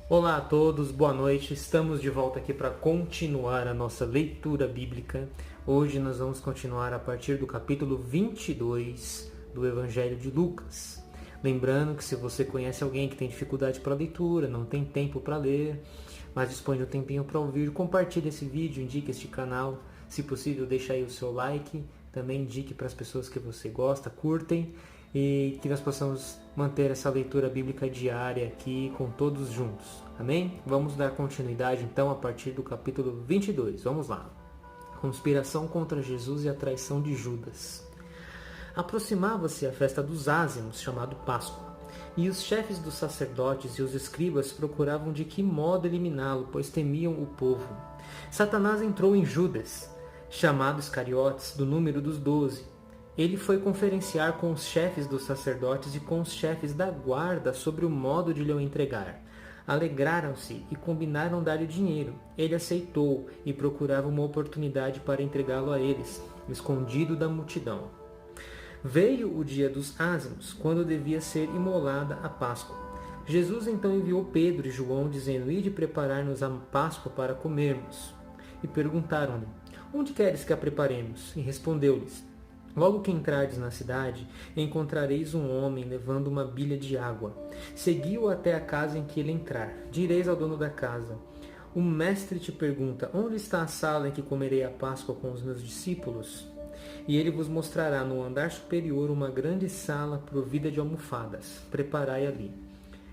Olá a todos, boa noite. Estamos de volta aqui para continuar a nossa leitura bíblica. Hoje nós vamos continuar a partir do capítulo 22 do Evangelho de Lucas. Lembrando que se você conhece alguém que tem dificuldade para leitura, não tem tempo para ler, mas dispõe de um tempinho para ouvir, compartilhe esse vídeo, indique este canal. Se possível, deixe aí o seu like. Também indique para as pessoas que você gosta, curtem. E que nós possamos manter essa leitura bíblica diária aqui com todos juntos. Amém? Vamos dar continuidade então a partir do capítulo 22. Vamos lá. Conspiração contra Jesus e a traição de Judas. Aproximava-se a festa dos ázimos, chamado Páscoa, e os chefes dos sacerdotes e os escribas procuravam de que modo eliminá-lo, pois temiam o povo. Satanás entrou em Judas, chamado Iscariotes, do número dos 12. Ele foi conferenciar com os chefes dos sacerdotes e com os chefes da guarda sobre o modo de lhe entregar. Alegraram-se e combinaram dar-lhe dinheiro. Ele aceitou e procurava uma oportunidade para entregá-lo a eles, escondido da multidão. Veio o dia dos ázimos, quando devia ser imolada a Páscoa. Jesus então enviou Pedro e João, dizendo: Ide preparar-nos a Páscoa para comermos. E perguntaram-lhe: Onde queres que a preparemos? E respondeu-lhes: Logo que entrardes na cidade, encontrareis um homem levando uma bilha de água. Segui-o até a casa em que ele entrar. Direis ao dono da casa: O mestre te pergunta: Onde está a sala em que comerei a Páscoa com os meus discípulos? E ele vos mostrará no andar superior uma grande sala provida de almofadas. Preparai ali.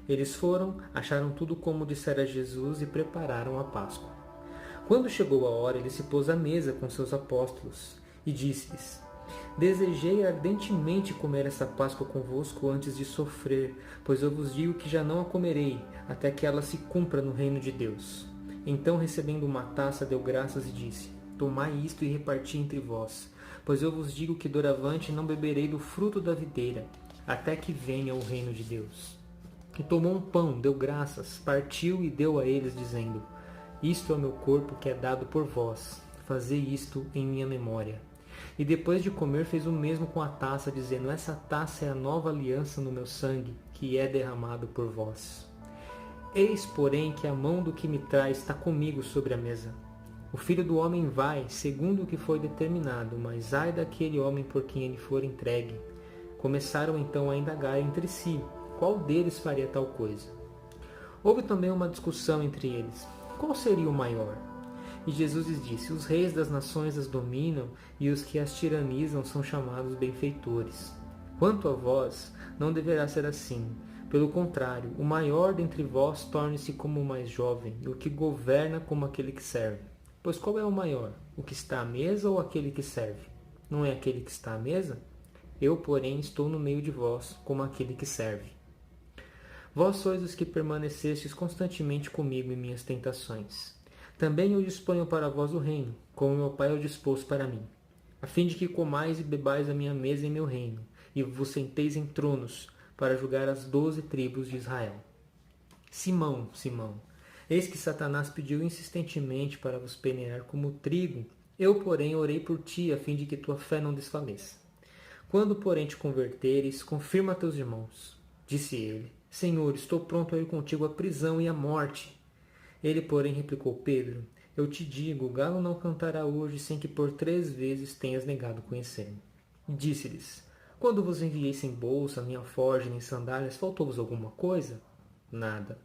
Eles foram, acharam tudo como dissera Jesus e prepararam a Páscoa. Quando chegou a hora, ele se pôs à mesa com seus apóstolos e disse-lhes: Desejei ardentemente comer essa Páscoa convosco antes de sofrer, pois eu vos digo que já não a comerei, até que ela se cumpra no reino de Deus. Então, recebendo uma taça, deu graças e disse: Tomai isto e reparti entre vós, pois eu vos digo que doravante não beberei do fruto da videira, até que venha o reino de Deus. E tomou um pão, deu graças, partiu e deu a eles, dizendo: Isto é o meu corpo que é dado por vós, fazei isto em minha memória. E depois de comer fez o mesmo com a taça, dizendo: Essa taça é a nova aliança no meu sangue, que é derramado por vós. Eis, porém, que a mão do que me traz está comigo sobre a mesa. O Filho do Homem vai, segundo o que foi determinado, mas ai daquele homem por quem ele for entregue. Começaram então a indagar entre si, qual deles faria tal coisa. Houve também uma discussão entre eles: qual seria o maior? E Jesus lhes disse: Os reis das nações as dominam, e os que as tiranizam são chamados benfeitores. Quanto a vós, não deverá ser assim. Pelo contrário, o maior dentre vós torne-se como o mais jovem, e o que governa como aquele que serve. Pois qual é o maior, o que está à mesa ou aquele que serve? Não é aquele que está à mesa? Eu, porém, estou no meio de vós, como aquele que serve. Vós sois os que permanecestes constantemente comigo em minhas tentações. Também eu disponho para vós o reino, como meu Pai o dispôs para mim, a fim de que comais e bebais a minha mesa em meu reino, e vos senteis em tronos, para julgar as 12 tribos de Israel. Simão, Simão, eis que Satanás pediu insistentemente para vos peneirar como trigo. Eu, porém, orei por ti, a fim de que tua fé não desfaleça. Quando, porém, te converteres, confirma a teus irmãos. Disse ele: Senhor, estou pronto a ir contigo à prisão e à morte. Ele, porém, replicou: Pedro, eu te digo, o galo não cantará hoje sem que por 3 vezes tenhas negado conhecer-me. E disse-lhes: Quando vos enviei sem bolsa, nem alforje, nem sandálias, faltou-vos alguma coisa? Nada.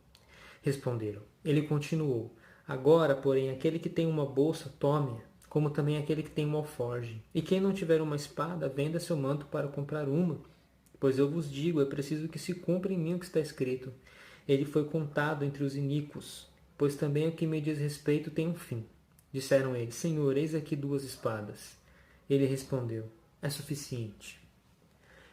Responderam. Ele continuou: Agora, porém, aquele que tem uma bolsa, tome-a, como também aquele que tem uma alforje. E quem não tiver uma espada, venda seu manto para comprar uma. Pois eu vos digo, é preciso que se cumpra em mim o que está escrito. Ele foi contado entre os iníquos. Pois também o que me diz respeito tem um fim. Disseram eles: Senhor, eis aqui 2 espadas. Ele respondeu: É suficiente.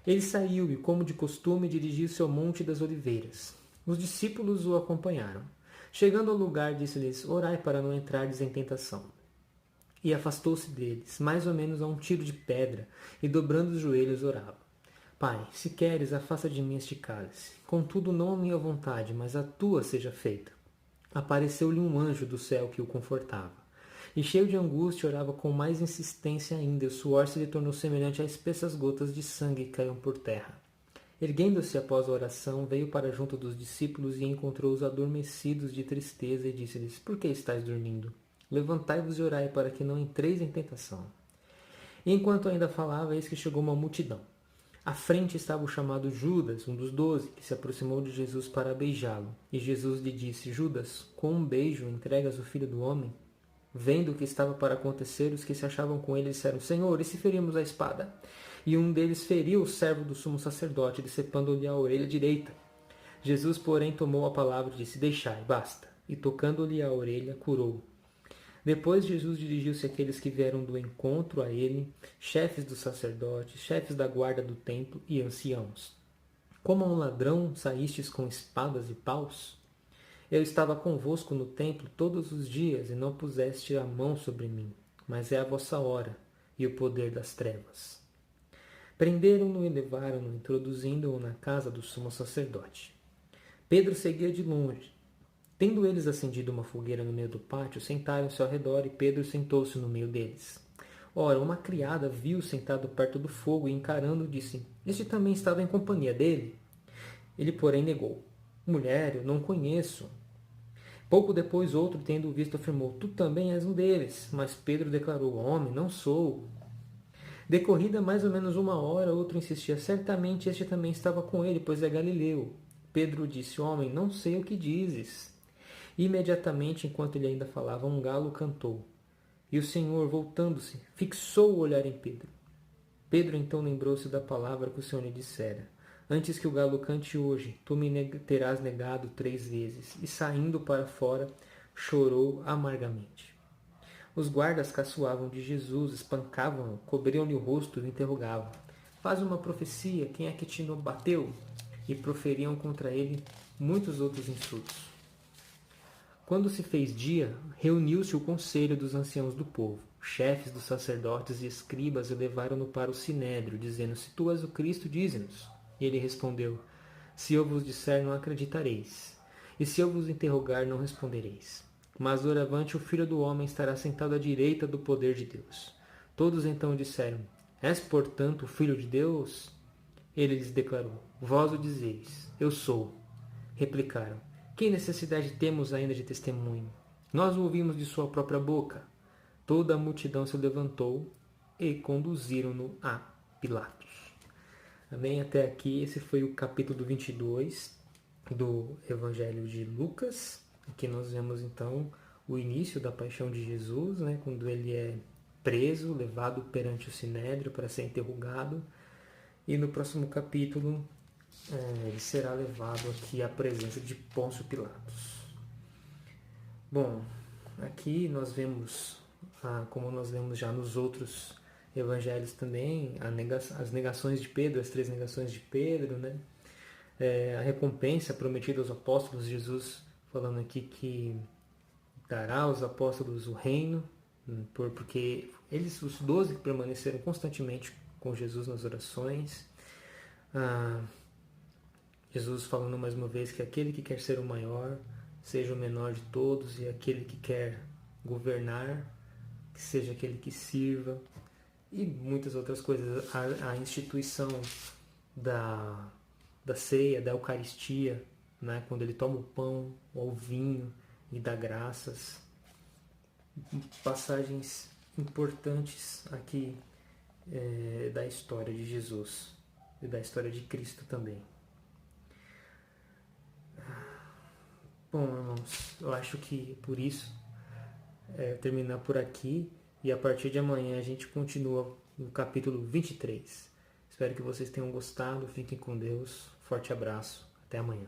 Ele saiu e, como de costume, dirigiu-se ao Monte das Oliveiras. Os discípulos o acompanharam. Chegando ao lugar, disse-lhes: Orai para não entrardes em tentação. E afastou-se deles, mais ou menos a um tiro de pedra, e dobrando os joelhos orava: Pai, se queres, afasta de mim este cálice. Contudo, não a minha vontade, mas a tua seja feita. Apareceu-lhe um anjo do céu que o confortava. E cheio de angústia, orava com mais insistência ainda, e o suor se lhe tornou semelhante a espessas gotas de sangue que caíam por terra. Erguendo-se após a oração, veio para junto dos discípulos e encontrou-os adormecidos de tristeza e disse-lhes: Por que estáis dormindo? Levantai-vos e orai para que não entreis em tentação. E enquanto ainda falava, eis que chegou uma multidão. À frente estava o chamado Judas, um dos 12, que se aproximou de Jesus para beijá-lo. E Jesus lhe disse: Judas, com um beijo entregas o Filho do Homem? Vendo o que estava para acontecer, os que se achavam com ele disseram: Senhor, e se ferirmos a espada? E um deles feriu o servo do sumo sacerdote, decepando-lhe a orelha direita. Jesus, porém, tomou a palavra e disse: Deixai, basta. E tocando-lhe a orelha, curou-o. Depois Jesus dirigiu-se àqueles que vieram do encontro a ele, chefes dos sacerdotes, chefes da guarda do templo e anciãos. Como a um ladrão saístes com espadas e paus? Eu estava convosco no templo todos os dias e não puseste a mão sobre mim, mas é a vossa hora e o poder das trevas. Prenderam-no e levaram-no, introduzindo-o na casa do sumo sacerdote. Pedro seguia de longe. Tendo eles acendido uma fogueira no meio do pátio, sentaram-se ao redor e Pedro sentou-se no meio deles. Ora, uma criada viu sentado perto do fogo e encarando disse: Este também estava em companhia dele? Ele, porém, negou: Mulher, eu não conheço. Pouco depois, outro, tendo visto, afirmou: Tu também és um deles. Mas Pedro declarou: Homem, não sou. Decorrida mais ou menos uma hora, outro insistia: Certamente este também estava com ele, pois é galileu. Pedro disse: Homem, não sei o que dizes. Imediatamente, enquanto ele ainda falava, um galo cantou. E o Senhor, voltando-se, fixou o olhar em Pedro. Pedro então lembrou-se da palavra que o Senhor lhe dissera: Antes que o galo cante hoje, tu me terás negado 3 vezes. E saindo para fora, chorou amargamente. Os guardas caçoavam de Jesus, espancavam-no, cobriam-lhe o rosto e o interrogavam: Faz uma profecia, quem é que te bateu? E proferiam contra ele muitos outros insultos. Quando se fez dia, reuniu-se o conselho dos anciãos do povo. Chefes dos sacerdotes e escribas o levaram-no para o sinédrio, dizendo: Se tu és o Cristo, dize-nos. E ele respondeu: Se eu vos disser, não acreditareis. E se eu vos interrogar, não respondereis. Mas doravante o Filho do Homem estará sentado à direita do poder de Deus. Todos então disseram: És, portanto, o Filho de Deus? Ele lhes declarou: Vós o dizeis: Eu sou. Replicaram: Que necessidade temos ainda de testemunho? Nós o ouvimos de sua própria boca. Toda a multidão se levantou e conduziram-no a Pilatos. Amém? Até aqui, esse foi o capítulo 22 do Evangelho de Lucas. Aqui nós vemos então o início da paixão de Jesus, né? Quando ele é preso, levado perante o sinédrio para ser interrogado. E no próximo capítulo ele será levado aqui à presença de Pôncio Pilatos. Bom, aqui nós vemos, como nós vemos já nos outros evangelhos também, as negações de Pedro, as 3 negações de Pedro, né? A recompensa prometida aos apóstolos, Jesus falando aqui que dará aos apóstolos o reino, porque eles, os 12, permaneceram constantemente com Jesus nas orações. Jesus falando mais uma vez que aquele que quer ser o maior seja o menor de todos, e aquele que quer governar que seja aquele que sirva, e muitas outras coisas. A instituição da ceia, da Eucaristia, né? Quando ele toma o pão ou o vinho e dá graças. Passagens importantes aqui da história de Jesus e da história de Cristo também. Bom, irmãos, eu acho que por isso terminar por aqui, e a partir de amanhã a gente continua no capítulo 23. Espero que vocês tenham gostado, fiquem com Deus, forte abraço, até amanhã.